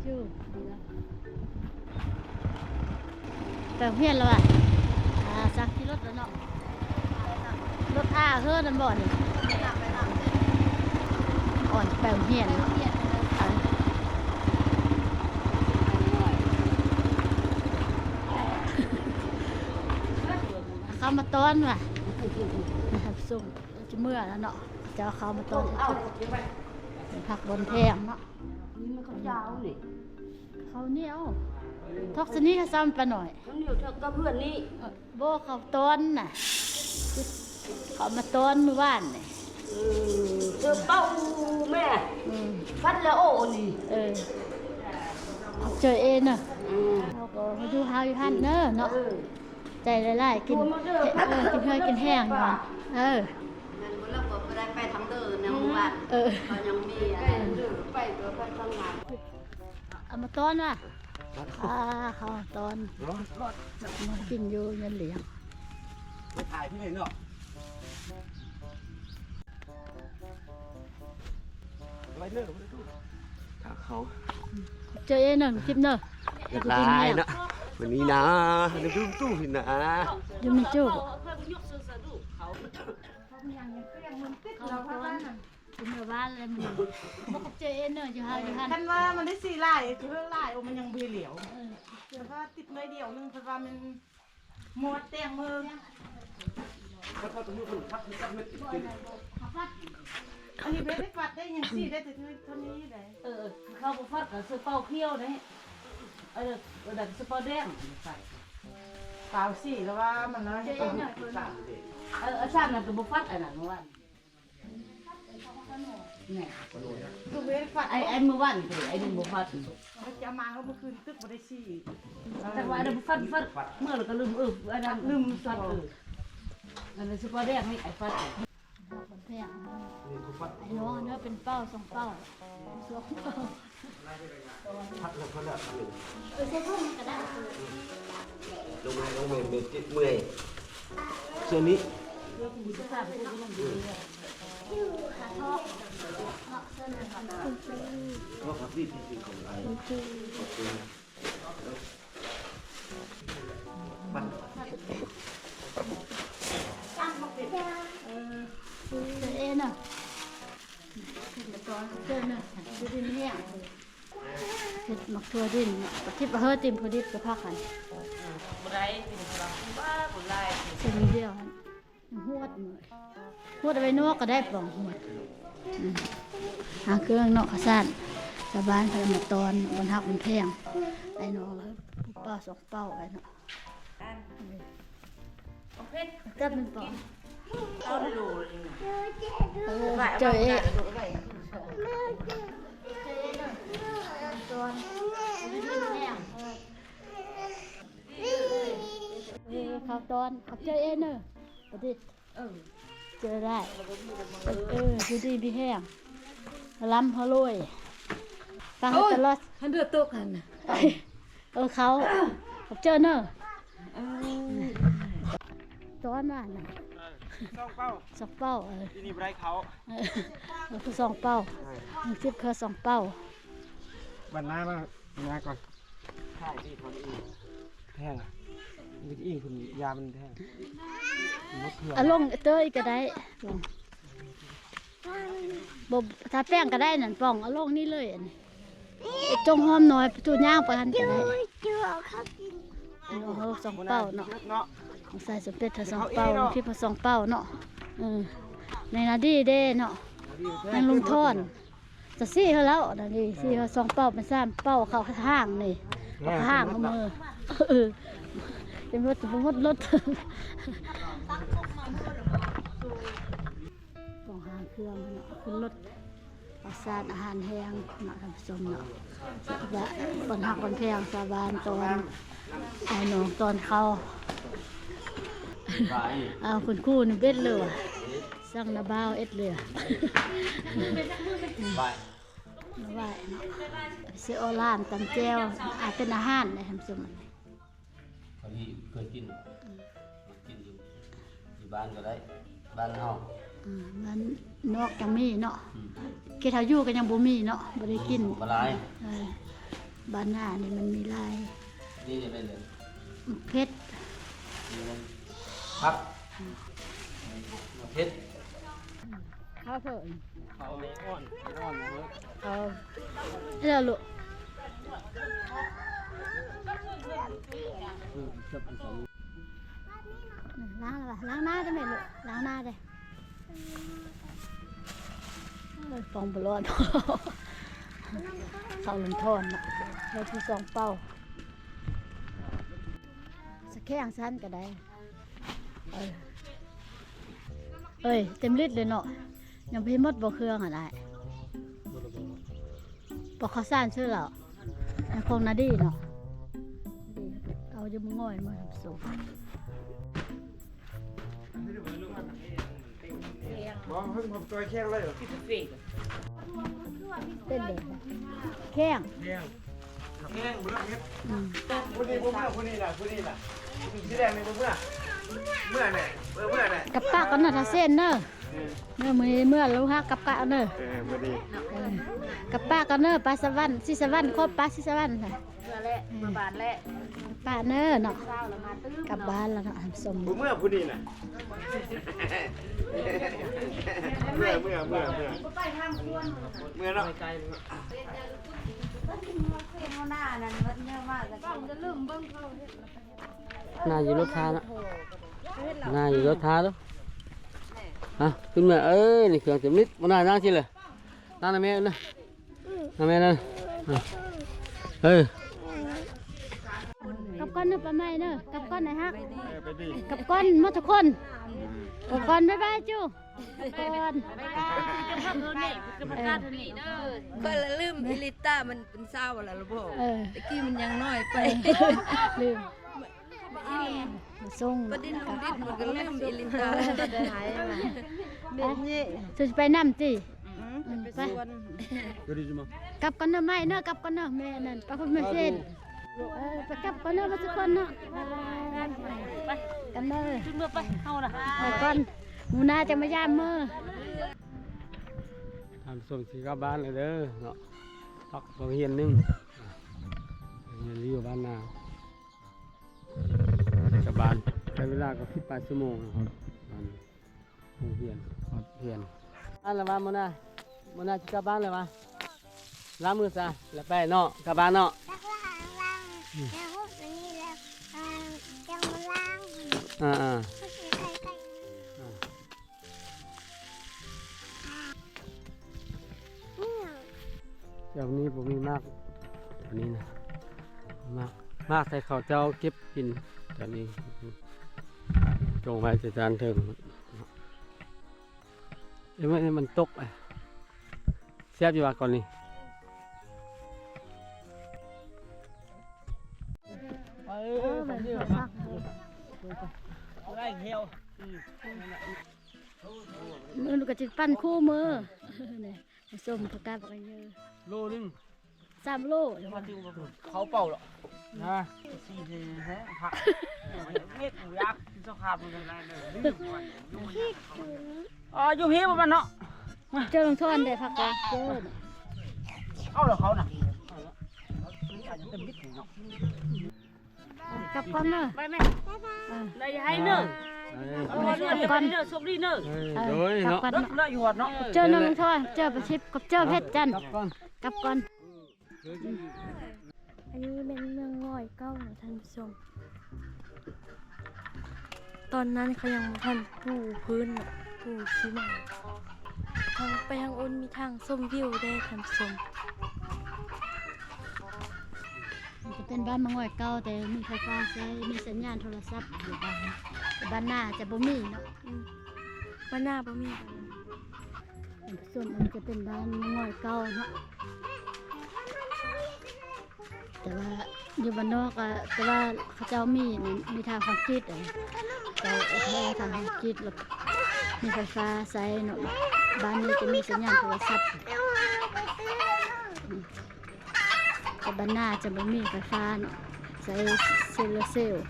ชื่อไปเพี้ยนแล้วอ่ะสักที่รถแล้วเนาะรถท่าเฮือนั่นบ่นี่อ่อนไปเพี้ยนเนาะเขามาต้อนว่ะนะครับส่งจะเมื่อแล้วเนาะจะเอาเขามาต้อนผักบนแพงเนาะนี่มันเขายาวนี่เขาเหนียวทอกสนี้เขาซ้ำไปหน่อย เขาเหนียวเท่ากับเพื่อนนี่โบเขาต้นน่ะเขามาต้นเมื่อวานนี่เจอเป้าแม่ฟัดแล้วโอ้นี่เจอเองเนาะเขาก็มาดูเฮาอยู่หันเนอะเนาะใจไล่ๆกินกินเพื่อกินแห้งก่อนงั้นเราก็ไปได้ไปทางเดินนะเมื่อวานเขายังมีอะไรไปตัวไปทางงานเอามาต้นว่ะเขาต้นมากินอยู่เงินเหลียงไปถ่ายที่ไหนเนาะไว้เนอะเขา เจอเองเนอะจิบเนอะลายเนาะวันนี้นะดูตู้หินนะยูมิจูเราพักบ้านน่ะกินเมื่อวานเลยมันบอกเจอเองเนอะอยู่หันท่านว่ามันได้4ลายคือลายโอ้มันยังเบียเหลียวแต่ว่าติดไม่เดียวนึงเพราะว่ามันหมดแตงมือแล้วเขาต้องมีคนพักที่ตั้งเม็ดติดอันนี้ไม่ได้ฟัดได้ยังสี่ได้แต่คือเท่านี้เลยเขาบอกฟัดกับซื้อเป้าเขี้ยวนี่แบบซื้อเป้าแดงใส่เปล่าสี่แล้วว่ามันน้อยจะยังไงชาตินั้นก็บอกฟัดอันนั้นเมื่อวานเนี่ยคือเว้นฟัดไอ้เมื่อวานคือไอ้นี่บอกฟัดจะมาเขาเมื่อคืนตึกบ่ได้สี่แต่ว่าไอ้บอกฟัดเมื่อเราก็ลืมไอ้นั้นลืมฟัดอันนั้นซื้อเป้าแดงนี่ไอ้ฟัดคนแพงไอ้น้องเนื้อเป็นเป้าสองเป้าสองเป้าพักแล้วเขาเลิกใช้พุ่งก็ได้ลงมาเมื่อยติดเมื่อยส่วนนี้ก็ครับพี่ที่ของไอ้ขอบคุณมันเอ็นอ่ะเจอเนาะดูดินแห้งเห็ดหมักทั่วดินทิพย์เฮอติมพอดีกับพักกันบุไรติมพลังบ้าบุไรเส้นเดียวหวดเหนื่อยหวดเอาไว้นวกก็ได้ปล่องหวดหาเครื่องนอกขสั้นสบายพลังตอนบนหักบนแพงไอ้น้องแล้วเป้าสองเป้าไอ้เนาะก็เป็นปล่องเจอเอ๊ะเขาตอนเขาเจอเอ๊ะเนอะประดิษฐ์เจอได้ดูดีพี่แห้งล้ำเขาลุยฟังตลอดท่านเดือดตกกันเขาเจอเนอะตอนนั้นสองเป้าที่นี่ไรเขาคือสองเป้าจิบคือสองเป้าบรรณามาก่อนใช่ที่คนอีแท่งมันอีคุณยามันแท่งลงเตยก็ได้บบทาแป้งก็ได้นั่นป่องลงนี่เลยจงหอมน้อยจูย่างไปหันก็ได้สองเป้าเนาะใส่สมเป็ดถ้าสองเป้าที่ผสมเป้าเนาะในนาดีเด้เนาะในลุงทอนจะซี่เขาแล้วนาดีซี่เขาสองเป้าเป็นสามเป้าเขาห้างนี่ห้างมือเป็นรถของหางเครื่องเนาะขึ้นรถอาสาอาหารแห้งเนาะทำผสมเนาะแบบตอนหักคนแพงสาบานตอนไอ้หนูตอนเขาคุณคู่นี่เบ็ดเลยสั่งนาบ้าวเอ็ดเลยไหวเนาะเสื้อโอลานตำแก้วอาจเป็นอาหารในทำสมเขาที่เคยกินอยู่บ้านก็ได้บ้านเฮามันนอกยังมีเนาะกินเท่ายู่ก็ยังบ่มีเนาะบ่ได้กินบ่หลาย บ้านหน้านี่มันมีลาย นี่จะเป็นเลย เพชร ครับเพชร ข้าวเพิ่น เขาไม่อ่อนเลย เอาเดี๋ยวลูก จับอันสอง ล้างแล้วล้างหน้าได้ไหมลูกล้างหน้าได้ฟองบลอดเขาลงทอนเราที่สองเป้าสักแค่งสั้นก็ได้เอ้ยเต็มฤทธิ์เลยเนาะยังพี่มดบ่เครื่องอะไรบอกเขาสั้นชื่อเราคงนาดีเนาะเอาจะมึงง่อยมาสูง บอกเพิ่งผมตัวแข้งเลยเหรอ เต้นเด็กแข้ง แข้งบุญเพชรคนนี้ผมเมื่อคนนี้ล่ะสีแดงนี่ผมเมื่อเนี่ยเมื่อเนี่ย กับปากกันน่ะถ้าเส้นเนอะเมื่อมือเมื่อลูกฮักกับปากเนอะ พอดี กับปากกันเนอะปลาสวรรค์สิสวรรค์ครบปลาสิสวรรค์ค่ะ เมื่อแหละเมื่อบานแหละ ปลาเนอะเนาะ เช้าแล้วมาตื้อก ลับบ้านแล้วเนาะสม ผมเมื่อคนนี้น่ะเมื่อไปทางควน เมื่อเนาะ เขาหน้านั่นมันเยอะมากแต่ต้องจะลืมเบิ่งเขา หน้าอยู่รถท้านะหน้าอยู่รถท้าแล้วฮะขึ้นมาเอ้ยนี่เครื่องเต็มนิดมันน่านั่งชิเลยนั่งนะแม่นะนั่งแม่นั่นเฮ้ย กับก้อนเนอะปลาไม้เนอะกับก้อนไหนฮัก ไปดี กับก้อนหมดทุกคนกับก้อนบ๊ายบายจูกับก้อน ก็ละลืมอิลิต้ามันเป็นเศร้าแล้วล่ะบ่ ตะกี้มันยังน้อยไป ลืมส่ง ประดินของดินมันก็ลืมอิลิต้าได้หายมาเด็กนี่ จะไปน้ำจีไป ก็ดีจังมั้ง กลับกันเนอะไม่เนอะกลับกันเนอะแม่นั่นไปคนไม่เส้นไปกลับกันเนอะมาทุกคนเนอะไปกันเนอะจุดเมื่อไปเอาละไปก่อนหมูนาจะมายามมือ ทำส่งสีกลับบ้านเลยเด้อเนาะพักโรงเรียนนึงเรียนอยู่บ้านนากลับบ้านใช้เวลาก็18 ชั่วโมงนะครับโรงเรียนบ้านละบ้านมันน่าจะกลับบ้านเลยมาล้างมือซะแล้วไปเนาะกลับบ้านเนาะ แล้วพวกนี้แล้วยังมาล้าง อ่า ก็คือไก่เนี่ย เดี๋ยวนี้ผมมีมากอันนี้นะมากใส่ข้าวเจ้าเก็บกินตอนนี้จงไว้จะจานเถิงเอ้ยมันตกอ่ะเสียบอยู่ว่าก่อนนี้ได้เหี่ยว มือก็จะปั้นคู่มือเนี่ยส้มผักกาดผักเยอะ โลนึง 3 โล เขาเป่าหรอ นะ สี่แท้ผักเม็ดหมูยักษ์ที่เจ้าขาบมันได้เลยอยู่พี่มันเนาะ เจอลงทอนได้ผักกาดเจอ เอาเหรอเขาน่ะ กลับก่อนเนอะ เอ้ย กลับก่อน โดยเนาะ กลับก่อน เนาะอยู่หัดเนาะ เจอลงทอนเจอประชิบกับเจอเพชรจันทร์ กลับก่อน กลับก่อน อันนี้เป็นเมืองง่อยเก้านะท่านผู้ชมตอนนั้นเขายังทันปูพื้นน่ะปูซีเมนต์ทางไปทางอ้นมีทางส้มวิวได้ท่านผู้ชม มันจะเป็นบ้านมังง่อยเก่าแต่มีไฟฟ้าใช้มีสัญญาณโทรศัพท์อยู่บ้านแต่บ้านหน้าจะบ่มีเนาะ บ้านหน้าบ่มี ส่วนมันจะเป็นบ้านมังง่อยเก่าเนาะแต่ว่าอยู่บ้านนอกอะแต่ว่าเขาเจ้ามีทางคอนกรีตแต่แค่ทางคอนกรีตแล้วมีไฟฟ้าใช้เนาะบ้านนี้จะมีสัญญาณโทรศัพท์แต่บ้านหน้าจะไม่มีไฟฟ้าเนาะใช้โซลาร์เซลล์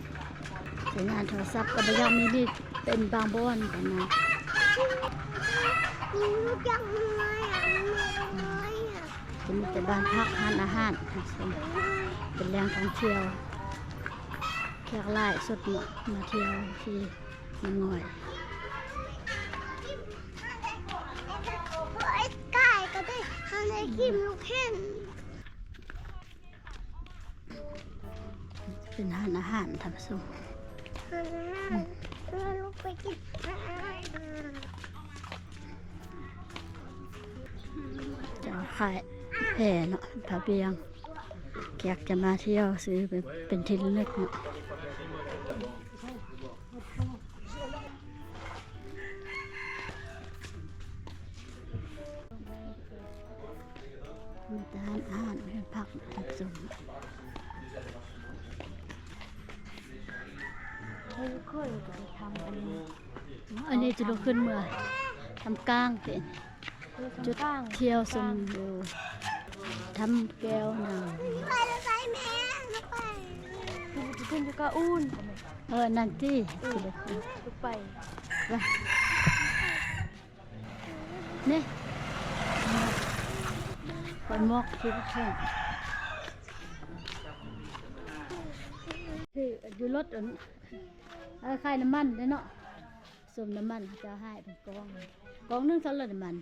สัญญาณโทรศัพท์ก็บ่ยังมีเป็นบางบ้านกันนะ ลูกยังน้อยอ่ะน้อยอ่ะ จะมีแต่บ้านพักร้านอาหาร เป็นแหล่งท่องเที่ยวแขกหลายสุดมาเที่ยวที่มันง่อยเป็นร้านอาหารทำส้มจะขายแผ่เนาะผาเบียงแขกจะมาเที่ยวซื้อเป็นที่ระลึกเนาะมีแต่อาหารเป็นผักผสมอันนี้จะลุกขึ้นเมื่อทำก้างเป็นจุดเที่ยวชมวิวทำแก้วน้ำขึ้นอยู่กับอุ่น นั่นที่ ลูกไป นี่คนมอกที่แข่งที่อยู่รถค่ายน้ำมันเลยเนาะสมน้ำมันจะให้เป็นกองนึงเท่าไหร่น้ำมัน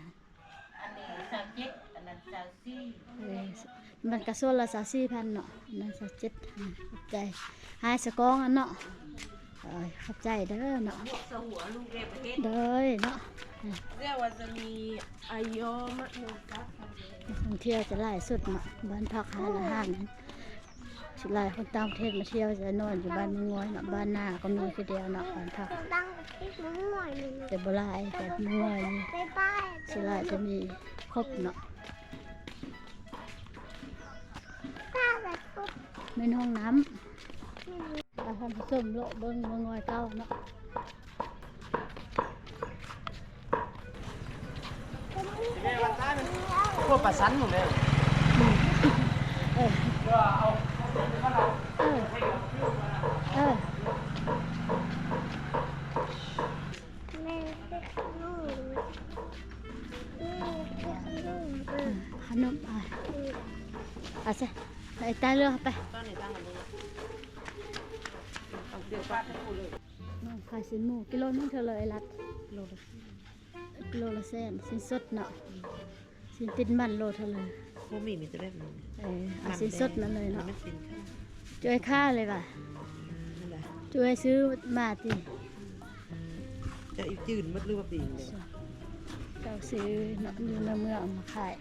มันกระส่วนละ34,000เนาะนั่น37ขอบใจให้สกองอันเนาะขอบใจเด้อเนาะเด้อเนาะเรียกว่าจะมีอายอมะนูกัส ท่องเที่ยวจะหลายสุดเนาะบ้านพักอาหารสุดหลายคนต่างประเทศมาเที่ยวจะนอนอยู่บ้านเมืองง้อยเนาะบ้านนาก็มีคือเดียวเนาะบ้านพักแต่โบราณแต่เมืองง้อยนี่สุดหลายจะมีครบเนาะเป็นห้องน้ำอาหารผสมโลเบิ้งเมืองง้อยเก้าเนาะพวกปลาสันหมดเลย ขนมเอาสิไปใต้เรือไปน้องขายสินหมูกิโลนึงเท่าเลยรัดกิโลละแสนสินสดเนาะสินติดมันโลเท่าเลย พวกมีจะแบบนี้ เอาสินสดนั่นเลยเนาะ ไม่เป็นค่ะ ช่วยค่าเลยว่ะ นั่นแหละ ช่วยซื้อมาติ จะอีกจืดมัดรูปปีนเลย เจ้าซื้อเนาะอยู่ในเมืองเอามาขาย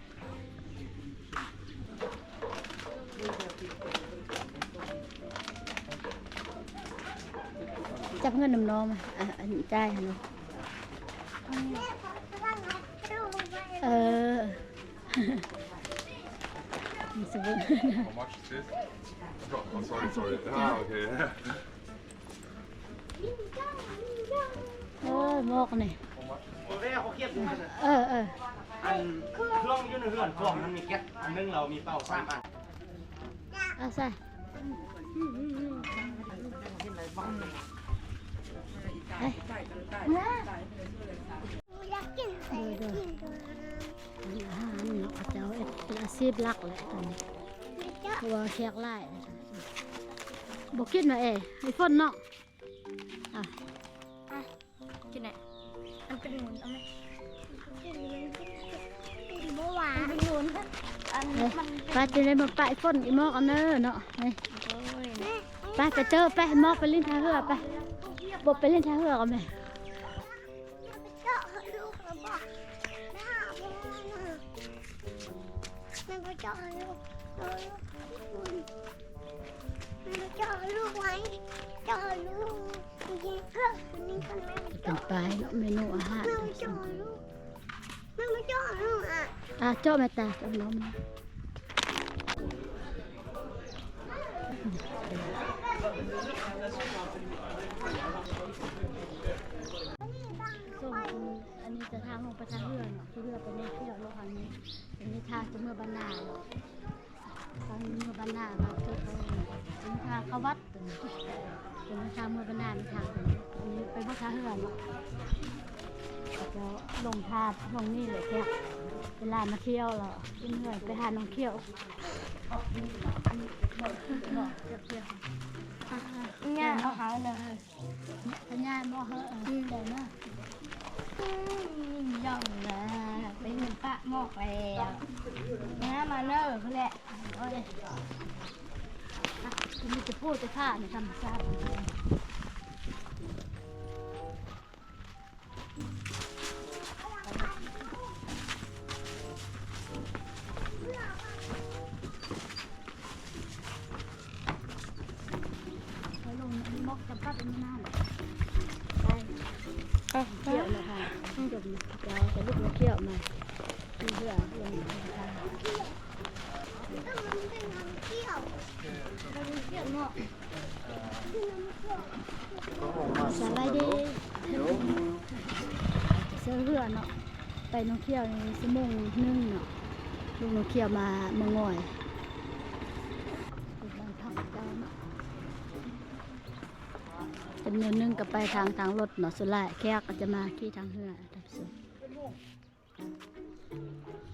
จับเงินน้ำน้องมาอันนี้จ่ายเนาะมีสบุน How much is this? Oh, sorry. Okay. หมอกนี่ โอ้ยเขาเก็บอยู่นั่นน่ะ อัน เครื่องอยู่ในเรือนกล่องมันมีแก๊สอันนึงเรามีเป่า3อัน เอาใส่อาหารเนาะเจ้าเป็นอาชีพหลักเลยตอนนี้เพราะว่าแขกหลายบอกกินมาให้ฝนเนาะกินไหนอันเป็นหนุนเอาไหม ป้าจะได้มาปะฝนอีหมอกอันเนอเนาะนี่ป้าไปเจอไปหมอกไปเล่นท่าเรือไปบอกไปเล่นท่าเรือกันไหมเป็นปลายเมนูอาหารเจ้าแม่ตาเจ้าน้องอันนี้จะทางลงไปทางเรือเนาะที่เรือไปในเที่ยวโลกอันนี้อันนี้ทางจะเมื่อบรรณาเนาะทางเมื่อบรรณามาเจอไปเป็นทางเข้าวัดเป็นทางเมื่อบรรณาเป็นทางอันนี้ไปพวกทางเรือเนาะจะลงทาลงนี่เลยแค่เวลามาเที่ยวเราเหนื่อยไปหาน้องเที่ยว เนาะ พญาบ่เฮอได้เนาะ ย่องนะเป็นพระหมอกแล้วนะมาเนอเพื่อแหละโอ้ย คุณมีจะพูดจะท่าในธรรมชาติเขาลงมอกจำกัดไม่นานได้เที่ยวเลยค่ะจบเราจะลุกมาเที่ยวมาเพื่อลงค่ะสบายดีเสื้อเรือเนาะไปน้องเที่ยวในชั่วโมงนึงเนาะลุงน้องเที่ยวมาเมืองง่อยบ้านพักเจ้าเนาะจำนวนนึงก็ไปทางรถเนาะสุดท้ายแขกก็จะมาขี่ทางเรือทับสุด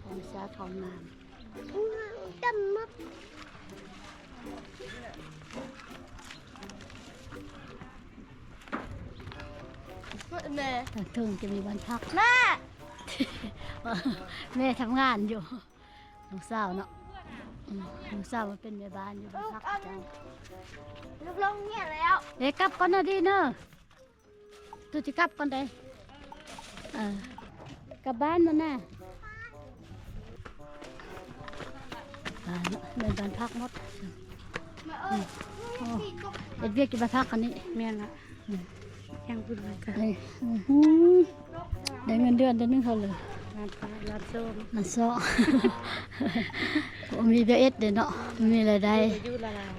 ของชาของน้ำดำมากแม่ ทางถึงจะมีบ้านพักแม่ แม่ทำงานอยู่ลูกสาวเนาะลูกสาวมาเป็นแม่บ้านอยู่บ้านพักจัง ลูกลงเนี่ยแล้ว เด็กกลับก่อนนะดีเนอะตัวจะกลับก่อนได้กลับบ้านมันน่ะบ้านเนาะเป็นบ้านพักหมดเด็กเวียกจะบ้านพักอันนี้ เมียนละยังพูดอะไรกัน ได้เงินเดือนนึงเขาเลย รับโซ่ มาซ้อ ผมมีเบเอสเด้เนาะมีรายได้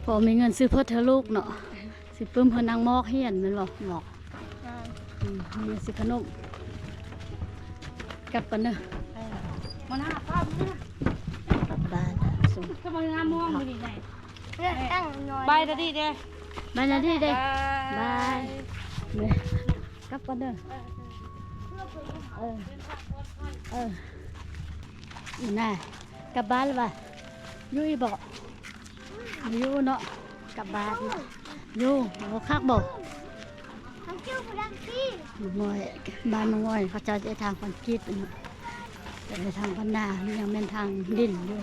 ผมมีเงินซื้อเพื่อเธอลูกเนาะสิปึ้มเพื่อนางมอกเฮียนมันบอกหมอกมีเงินซื้อขนมกลับกันเนอะ มันหาภาพนะ บ้านส่ง ก็มางามม่วงมือดีไหนตั้งน้อยใบตะดีเด้ บ้านนาดีเด้บายเนี่ยกลับกันเนอะน่ะกลับบ้านแล้วป่ะยุ่ยบอกยุ่เนาะกลับบ้านยุ่บอกคักบอก ทั้งเจ้าพลังที่ งอยบ้านมงอยเขาจะไปทางคอนกรีตแต่ไปทางพันนายังเป็นทางดินอยู่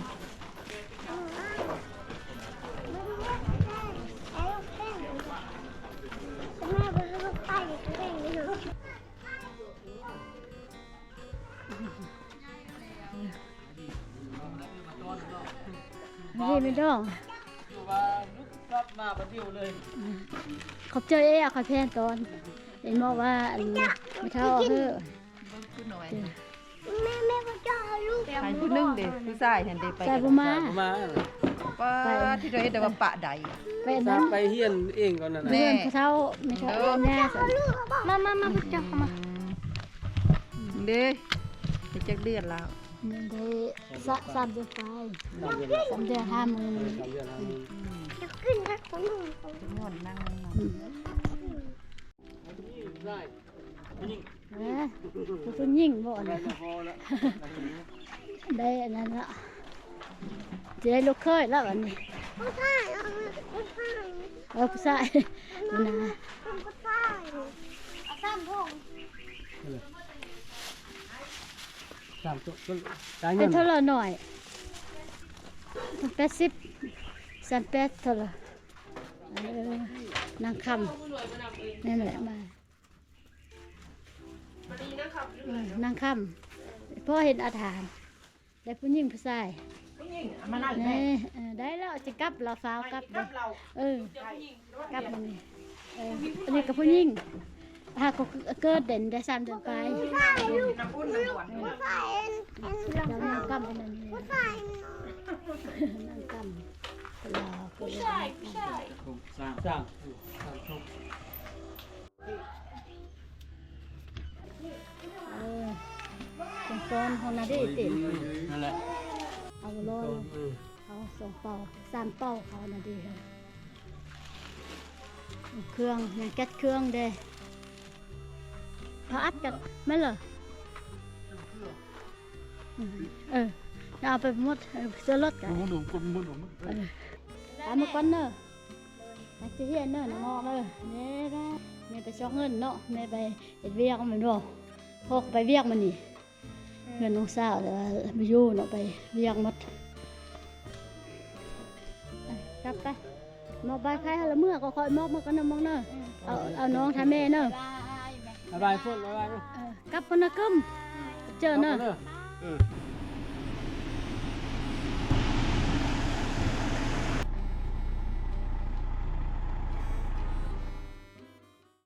นี่ไม่ต้อง อยู่ว่าลุกกลับมาประเดี๋ยวเลย เขาเจอเขาแพนตอนเห็นบอกว่าไม่เท่าเฮ้อ แม่ก็จะเอาลูก ใครผู้นึงเด้ผู้ชายเห็นเด้ไป ใจบุมา มา ป้าที่เราเห็นแต่ว่าปะใด ไป สา นั้น ไปเฮียนเองก่อนนั่น เพื่ น่ะ อนเขาเท่าไม่เท่าแน่สิ มาพุทธเจ้ามา เด้ไปจักเดือนแล้ว นี่ได้3 เดือนไป3 เดือน5 มื้อ จะขึ้นทักคนหนึ่ง ม่วนนั่ง ได้ยิ่ง คุณยิ่งบ่นะ พอแล้ว ได้อันนั้นละจะได้ลูกเคยแล้วอันนี้ ผู้ชายผู้ชายนะ ผู้ชายสามพง สามตัวได้เงิ เป็น น เท่าไรหน่อย80 38เท่าไรนางคำนี่แหละมานางคำพ่อเห็นอาถรรพ์ได้ผู้หญิงผู้ชาย มานั่ง นี่ได้แล้วจะกลับเราฟ้าวกลับ กับเรา กลับมันนี่อันนี้กับผู้หญิงหากเกิดเด่นได้3 เดือนไป น้ำอุ่นน้ำหวาน ผู้ชาย แล้วนางกำเป็นอันนี้ ผู้ชาย นางกำเราผู้ชาย สามทุก เป็นก้อนของนาดีติด นั่นแหละ เอาโลเขา2 เป่า3 เป่าเขานาดีค่ะเครื่องยังแก๊สเครื่องเด้เขาอัดกันไม่เหรอเอาไปหมดเสื้อรถกัน หนุ่มคนมุน ตามมาก่อนเนอะ นักเรียนเนาะน้องเด้อแม่ไปซอกเงินเนาะแม่ไปเฮ็ดเวียกมันบ่พ่อก็ไปเวียกมันนี่เงินน้องสาวแต่ว่าบ่อยู่เนาะไปเวียกหมดไปกลับไปมอบใบใครหาละเมื่อก็ค่อยมอบมากันนำมองเนาะเอาน้องทาแม่เนาะ บ๊ายบายเพิ่นบ๊ายบายเนาะ กลับกันนะกึมเจอเนาะ เออ